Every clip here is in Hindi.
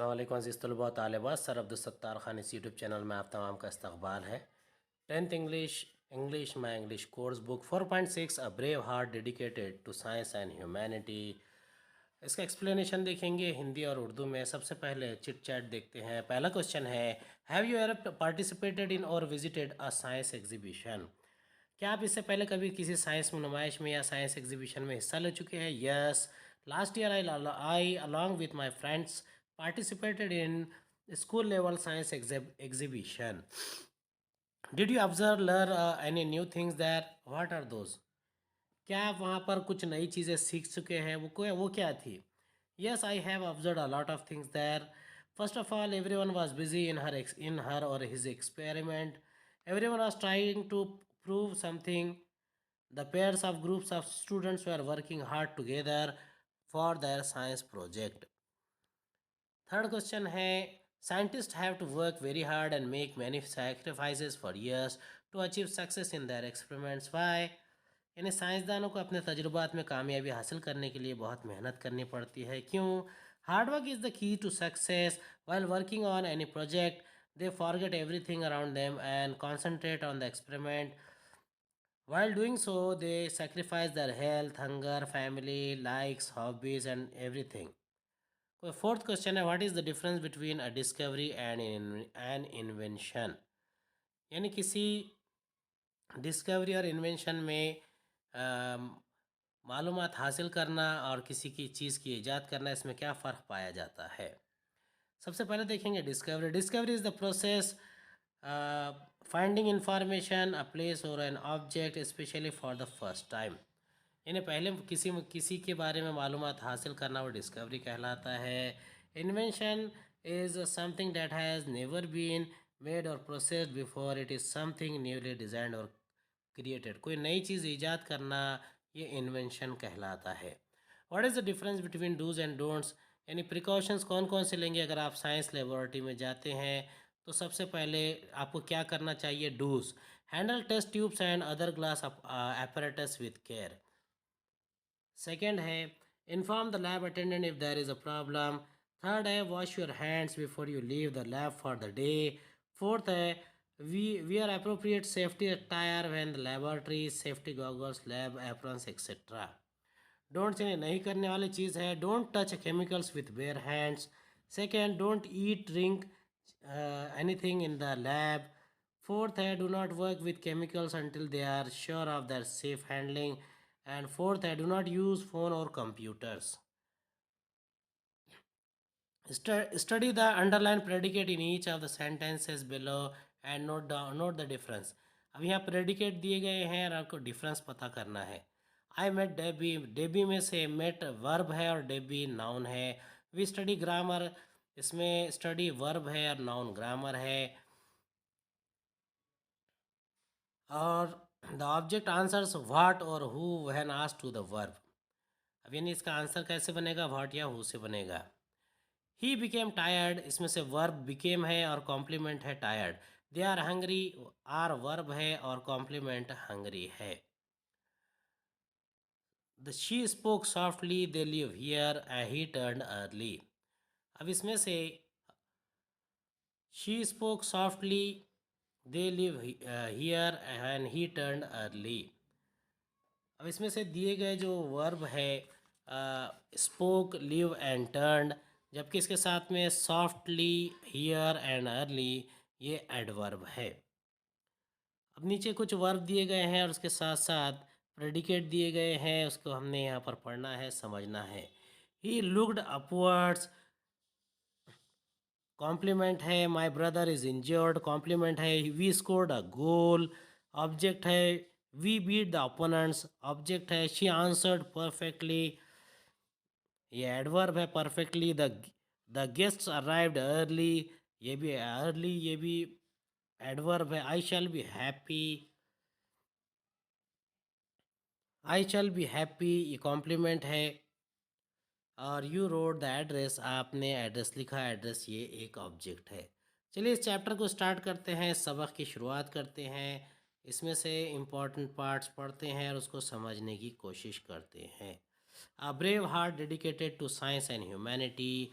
अस्सलाम वालेकुम अज़ीज़ तलबा व तालिबात। सर अब्दुलसत्तार खान इस यूट्यूब चैनल में आप तमाम का इस्तकबाल है। 10th English my English course book 4.6 a brave heart dedicated to science and humanity. इसका एक्सप्लेनेशन देखेंगे हिंदी और उर्दू में। सबसे पहले चिट चैट देखते हैं। पहला क्वेश्चन है, have you ever participated in और विजिटेड अ साइंस एग्जीबिशन? क्या आप इससे पहले कभी किसी साइंस नुमाइश में या साइंस एग्जीबिशन में हिस्सा ले चुके हैं? Yes, last year I along with my friends participated in school level science exhibition. Did you observe learn any new things there? What are those? क्या आप वहाँ पर कुछ नई चीज़ें सीख चुके हैं? वो क्या थी? Yes, I have observed a lot of things there. First of all, everyone was busy in her or his experiment. Everyone was trying to prove something. The pairs of groups of students were working hard together for their science project. Third question है, scientist have to work very hard and make many sacrifices for years to achieve success in their experiments. Why? यानी साइंसदानों को अपने तजुर्बात में कामयाबी हासिल करने के लिए बहुत मेहनत करनी पड़ती है। क्यों? Hard work is the key to success. While working on any project they forget everything around them and concentrate on the experiment. While doing so, they sacrifice their health, hunger, family, likes, hobbies, and everything. कोई फोर्थ क्वेश्चन है, what is the difference between a discovery and an invention? यानी किसी डिस्कवरी और इन्वेंशन में मालूमात हासिल करना और किसी की चीज़ की ईजाद करना, इसमें क्या फ़र्क पाया जाता है? सबसे पहले देखेंगे discovery. Discovery is the process finding information a place और an object specially for the first time. यानी पहले किसी के बारे में मालूमात हासिल करना वो डिस्कवरी कहलाता है। Invention is something that has never been made और processed before, it is something newly designed और क्रिएटेड। कोई नई चीज़ ईजाद करना ये इन्वेंशन कहलाता है। What is the difference between do's and don'ts? यानी प्रिकॉशंस कौन कौन से लेंगे अगर आप साइंस लेबोरेटरी में जाते हैं? तो सबसे पहले आपको क्या करना चाहिए? Do's, handle test tubes and other glass apparatus with care. Second है, inform the lab attendant if there is a problem. Third है, wash your hands before you leave the lab for the day. Fourth है, wear appropriate safety attire when the laboratory, safety goggles, lab aprons, etc. Don't से नहीं करने वाली चीज़ है, don't touch chemicals with bare hands. Second, don't eat drink anything in the lab. Fourth है, do not work with chemicals until they are sure of their safe handling. And fourth है, डू नॉट यूज़ फ़ोन और computers. Study the underlined predicate in each of the sentences below and note the difference. अब यहाँ प्रेडिकेट दिए गए हैं और आपको डिफरेंस पता करना है। आई मेट डेबी, डेबी में से मेट वर्ब है और डेबी नाउन है। वी स्टडी ग्रामर, इसमें स्टडी वर्ब है और नाउन ग्रामर है। और द ऑब्जेक्ट आंसर्स व्हाट और who when asked to the verb. अब यानी इसका आंसर कैसे बनेगा? व्हाट या हु से बनेगा। ही बिकेम टायर्ड, इसमें से वर्ब बिकेम है और कॉम्प्लीमेंट है tired. They are hungry, are verb है और कॉम्प्लीमेंट हंग्री है। The she spoke softly, they live here, he turn early. अब इसमें से she spoke softly, they live here and he turn early. अब इसमें से दिए गए जो वर्ब है स्पोक, लिव एंड टर्न, जबकि इसके साथ में सॉफ्टली, हियर एंड अर्ली ये एडवर्ब है। अब नीचे कुछ वर्ब दिए गए हैं और उसके साथ साथ प्रेडिकेट दिए गए हैं, उसको हमने यहाँ पर पढ़ना है, समझना है। ही लुक्ड अपवर्ड्स, कॉम्प्लीमेंट है my brother is injured, complement है we scored a goal, object है we beat the opponents, object है शी आंसर्ड परफेक्टली, ये एडवर्ब है perfectly. The guests arrived early, ये भी अर्ली, ये भी एडवर्ब है। I shall be happy, I shall be happy ये कॉम्प्लीमेंट है। और यू रोड द एड्रेस, आपने एड्रेस लिखा, एड्रेस ये एक ऑब्जेक्ट है। चलिए इस चैप्टर को स्टार्ट करते हैं, सबक की शुरुआत करते हैं। इसमें से इम्पॉर्टेंट पार्ट्स पढ़ते हैं और उसको समझने की कोशिश करते हैं। A brave heart dedicated to science and humanity.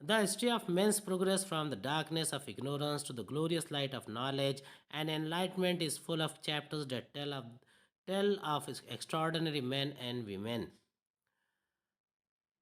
The history of men's progress from the darkness of ignorance to the glorious light of knowledge and enlightenment is full of chapters that tell of extraordinary men and women.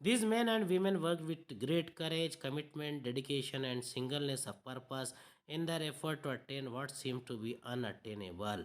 These men and women worked with great courage, commitment, dedication and singleness of purpose in their effort to attain what seemed to be unattainable.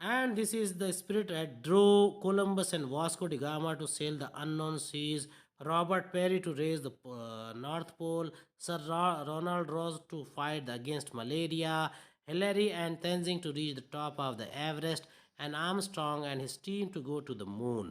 And this is the spirit that drew Columbus and Vasco da Gama to sail the unknown seas, Robert Peary to raise the North Pole, Sir Ronald Ross to fight against malaria, Hillary and Tenzing to reach the top of the Everest, and Armstrong and his team to go to the moon.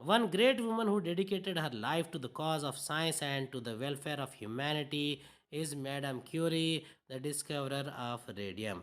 One great woman who dedicated her life to the cause of science and to the welfare of humanity is Madame Curie, the discoverer of radium.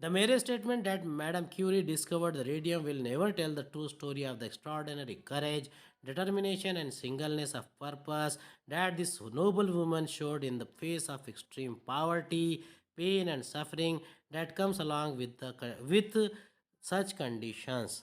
The mere statement that Madame Curie discovered the radium will never tell the true story of the extraordinary courage, determination, and singleness of purpose that this noble woman showed in the face of extreme poverty, pain, and suffering that comes along with such conditions.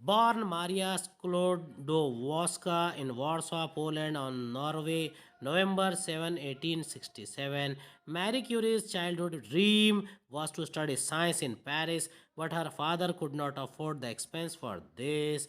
Born Maria Sklodowska in Warsaw, Poland on November 7, 1867, Marie Curie's childhood dream was to study science in Paris, but her father could not afford the expense for this.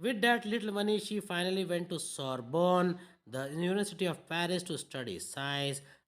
With that little money, she finally went to Sorbonne, the University of Paris, to study science.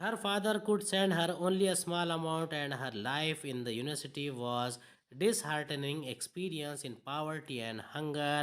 Her father could send her only a small amount and her life in the university was disheartening experience in poverty and hunger.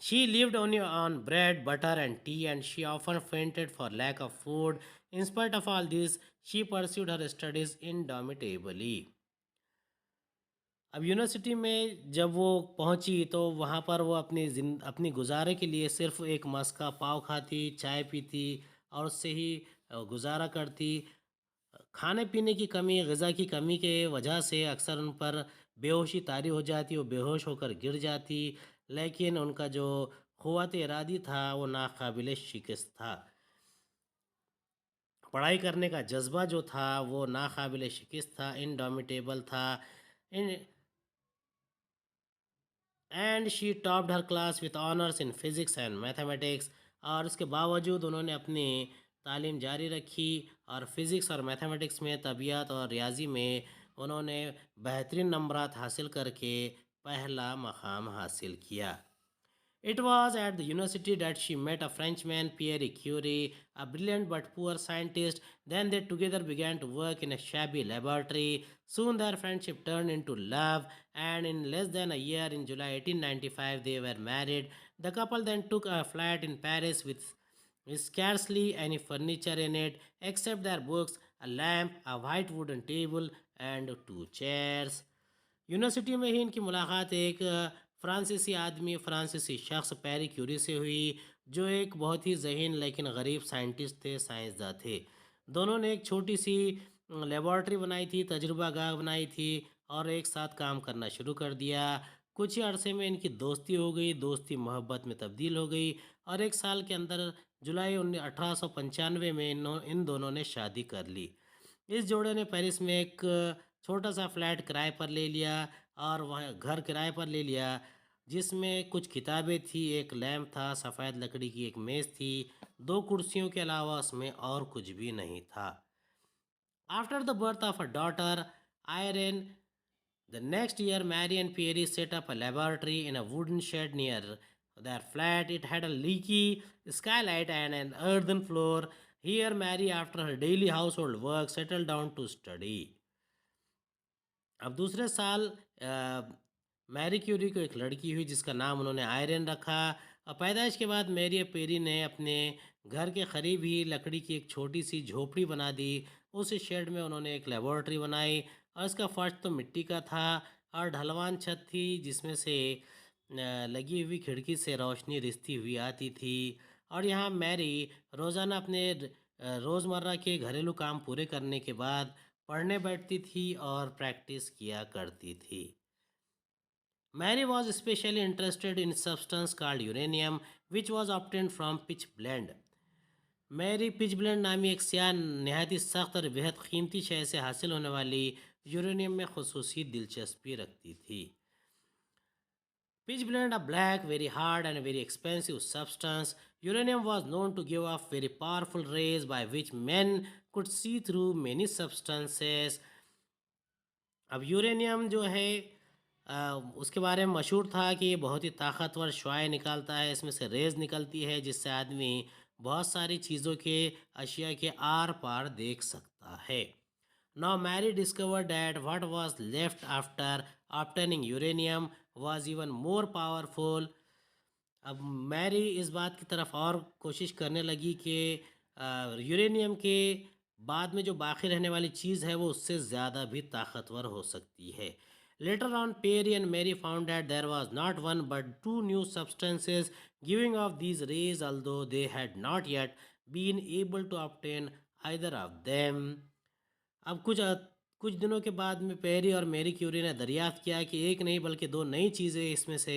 She lived only on bread, butter and tea, and she often fainted for lack of food. In spite of all this, she pursued her studies indomitably. अब यूनिवर्सिटी में जब वो पहुंची तो वहाँ पर वो अपनी गुजारे के लिए सिर्फ एक मस्का का पाव खाती, चाय पीती और उससे ही गुजारा करती। खाने पीने की कमी, ग़िज़ा की कमी के वजह से अक्सर उन पर बेहोशी तारी हो जाती, वो बेहोश होकर गिर जाती, लेकिन उनका जो क़ुव्वत इरादी था वो नाक़ाबिल शिकस्त था। पढ़ाई करने का जज़्बा जो था वो नाक़ाबिल शिकस्त था, इंडोमिटेबल था। In and she topped her class with honours in physics and mathematics. और उसके बावजूद उन्होंने अपनी तालीम जारी रखी और फ़िज़िक्स और मैथमेटिक्स में, तबीयत और रियाज़ी में उन्होंने बेहतरीन नंबरात हासिल करके पहला मकाम हासिल किया। It was at the university that she met a Frenchman, Pierre Curie, a brilliant but poor scientist. Then they together began to work in a shabby laboratory. Soon their friendship turned into love, and in less than a year, in July 1895, they were married. The couple then took a flat in Paris with scarcely any furniture in it except their books, a lamp, a white wooden table, and two chairs. University में ही इनकी मुलाकात एक फ्रांसीसी आदमी, फ्रांसीसी शख्स पैरी क्यूरी से हुई, जो एक बहुत ही ज़हीन लेकिन गरीब साइंटिस्ट थे, साइंसदां थे। दोनों ने एक छोटी सी लेबॉर्ट्री बनाई थी, तजुर्बा गाह बनाई थी और एक साथ काम करना शुरू कर दिया। कुछ ही अरसे में इनकी दोस्ती हो गई, दोस्ती मोहब्बत में तब्दील हो गई और एक साल के अंदर जुलाई 1895 में इन दोनों ने शादी कर ली। इस जोड़े ने पेरिस में एक छोटा सा फ्लैट किराए पर ले लिया और वहाँ घर किराए पर ले लिया, जिसमें कुछ किताबें थी, एक लैम्प था, सफ़ेद लकड़ी की एक मेज़ थी, दो कुर्सियों के अलावा उसमें और कुछ भी नहीं था। After the birth of a daughter iron, the next year, Mary and Pierre set up a laboratory in a wooden shed near their flat. It had a leaky skylight and an earthen floor. Here, Mary, after her daily household work, settled down to study. अब दूसरे साल मैरी क्यूरी को एक लड़की हुई जिसका नाम उन्होंने आयरन रखा। और पैदाइश के बाद मैरी और पेरी ने अपने घर के करीब ही लकड़ी की एक छोटी सी झोपड़ी बना दी। उस शेड में उन्होंने एक लेबॉर्ट्री बनाई और इसका फर्श तो मिट्टी का था और ढलवान छत थी, जिसमें से लगी हुई खिड़की से रोशनी रिसती हुई आती थी। और यहाँ मैरी रोज़ाना अपने रोज़मर्रा के घरेलू काम पूरे करने के बाद पढ़ने बैठती थी और प्रैक्टिस किया करती थी। Mary was especially interested in substance called uranium, which was obtained from pitch blende. Marie pitch blende नामी एक सियाह नहायत ही सख्त और बेहद कीमती शय से हासिल होने वाली यूरेनियम में खसूसी दिलचस्पी रखती थी। Pitch blende, a black, very hard and very expensive substance, uranium was known to give off very powerful rays by which men could see through many substances. अब यूरेनियम जो है उसके बारे में मशहूर था कि ये बहुत ही ताकतवर शुआएं निकालता है, इसमें से रेज़ निकलती है जिससे आदमी बहुत सारी चीज़ों के, अशिया के आर पार देख सकता है। Now Mary discovered that what was left after obtaining uranium was even more powerful. अब मैरी इस बात की तरफ और कोशिश करने लगी कि यूरेनियम के बाद में जो बाकी रहने वाली चीज़ है वो उससे ज़्यादा भी ताकतवर हो सकती है। Later on, Perry and Mary found that there was not one but two new substances giving off these rays, although they had not yet been able to obtain either of them. अब कुछ दिनों के बाद में पेरी और मैरी क्यूरी ने दरियाफ्त किया कि एक नहीं बल्कि दो नई चीज़ें इसमें से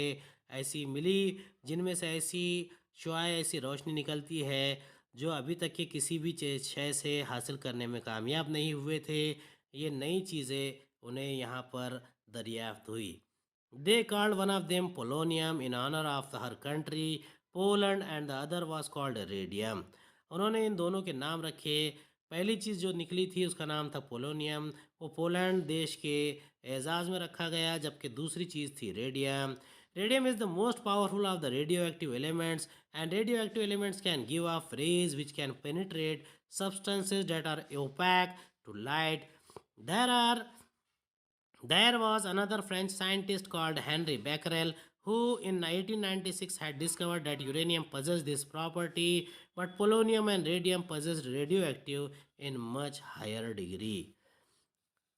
ऐसी मिली, जिनमें से ऐसी शुआएं, ऐसी रोशनी निकलती है जो अभी तक के किसी भी शय से हासिल करने में कामयाब नहीं हुए थे। ये नई चीज़ें उन्हें यहाँ पर दरियाफ्त हुई। They called one of them polonium in honour of her country Poland and the other was called radium. उन्होंने इन दोनों के नाम रखे। पहली चीज़ जो निकली थी उसका नाम था पोलोनियम, वो पोलैंड देश के एजाज़ में रखा गया, जबकि दूसरी चीज़ थी radium. Radium is the most powerful of the radioactive elements and radioactive elements can give off rays which can penetrate substances that are opaque to light. There was another French scientist called Henri Becquerel who in 1996 had discovered that uranium possessed this property, but polonium and radium possessed radioactive in much higher degree.